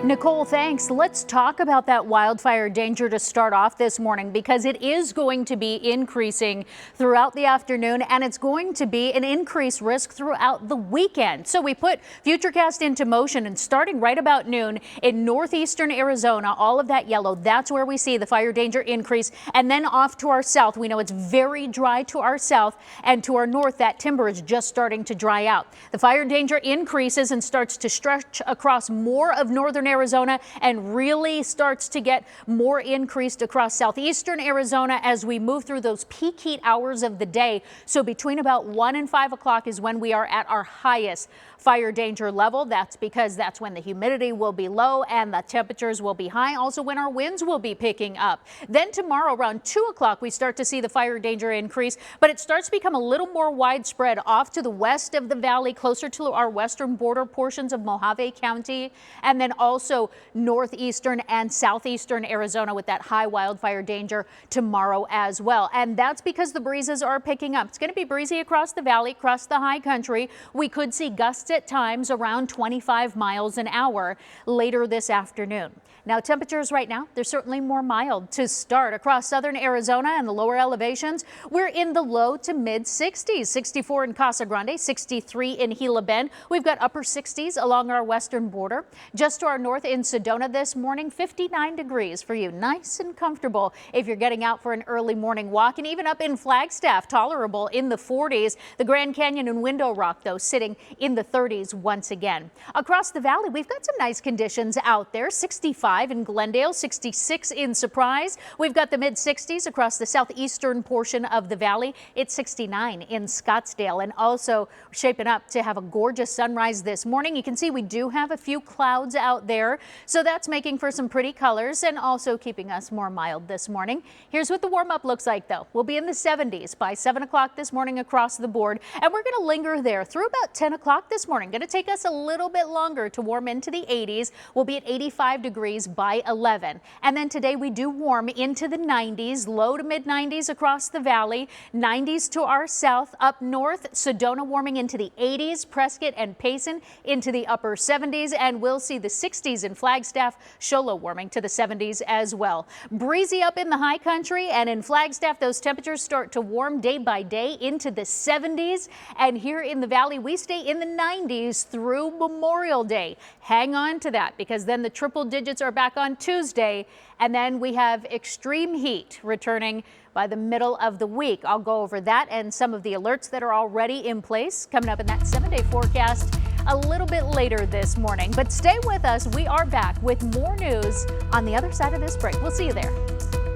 Nicole, thanks. Let's talk about that wildfire danger to start off this morning, because it is going to be increasing throughout the afternoon, and it's going to be an increased risk throughout the weekend. So we put Futurecast into motion, and starting right about noon in northeastern Arizona, all of that yellow, that's where we see the fire danger increase. And then off to our south, we know it's very dry to our south, and to our north, that timber is just starting to dry out. The fire danger increases and starts to stretch across more of northern Arizona and really starts to get more increased across southeastern Arizona as we move through those peak heat hours of the day. So between about 1 and 5 o'clock is when we are at our highest fire danger level. That's because that's when the humidity will be low and the temperatures will be high. Also when our winds will be picking up. Then tomorrow around 2 o'clock we start to see the fire danger increase, but it starts to become a little more widespread off to the west of the valley, closer to our western border portions of Mojave County, and then also northeastern and southeastern Arizona with that high wildfire danger tomorrow as well. And that's because the breezes are picking up. It's going to be breezy across the valley, across the high country. We could see gusts at times around 25 miles an hour later this afternoon. Now temperatures right now, they're certainly more mild to start across southern Arizona and the lower elevations. We're in the low to mid 60s, 64 in Casa Grande, 63 in Gila Bend. We've got upper 60s along our western border. Just to our north in Sedona this morning, 59 degrees for you. Nice and comfortable if you're getting out for an early morning walk, and even up in Flagstaff, tolerable in the 40s. The Grand Canyon and Window Rock, though, sitting in the 30s once again. Across the valley, we've got some nice conditions out there. 65 in Glendale, 66 in Surprise. We've got the mid 60s across the southeastern portion of the valley. It's 69 in Scottsdale, and also shaping up to have a gorgeous sunrise this morning. You can see we do have a few clouds out there, so that's making for some pretty colors and also keeping us more mild this morning. Here's what the warm up looks like, though. We'll be in the 70s by 7 o'clock this morning across the board, and we're going to linger there through about 10 o'clock this morning. Going to take us a little bit longer to warm into the 80s. We'll be at 85 degrees by 11. And then today we do warm into the 90s, low to mid 90s across the valley, 90s to our south. Up north, Sedona warming into the 80s, Prescott and Payson into the upper 70s, and we'll see the 60s in Flagstaff, Show Low warming to the 70s as well. Breezy up in the high country, and in Flagstaff those temperatures start to warm day by day into the 70s, and here in the valley we stay in the 90s through Memorial Day. Hang on to that, because then the triple digits are back on Tuesday, and then we have extreme heat returning by the middle of the week. I'll go over that and some of the alerts that are already in place coming up in that 7-day forecast a little bit later this morning. But stay with us. We are back with more news on the other side of this break. We'll see you there.